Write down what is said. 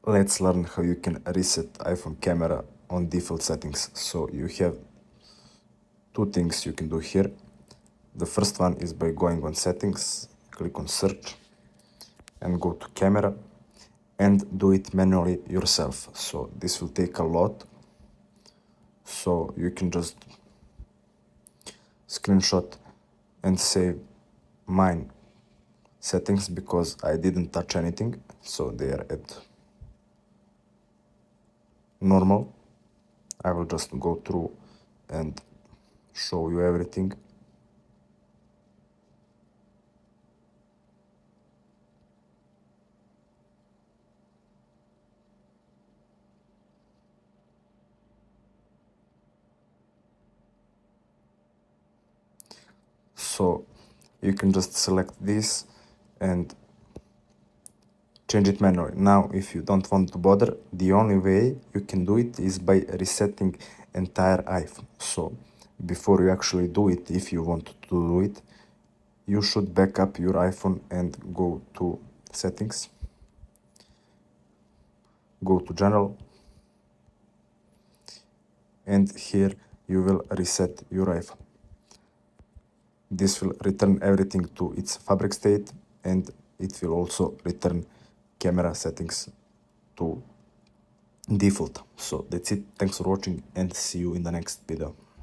Let's learn how you can reset iPhone camera on default settings. So you have two things you can do here. The first one is by going on settings, click on search and go to camera and do it manually yourself. So this will take a lot. So you can just screenshot and save mine settings because I didn't touch anything. So they are at normal. I will just go through and show you everything. So you can just select this and change it manually. Now, if you don't want to bother, the only way you can do it is by resetting entire iPhone. So before you actually do it, if you want to do it, you should back up your iPhone and go to settings, go to general, and here you will reset your iPhone. This will return everything to its fabric state, and it will also return camera settings to default. So that's it. Thanks for watching and see you in the next video.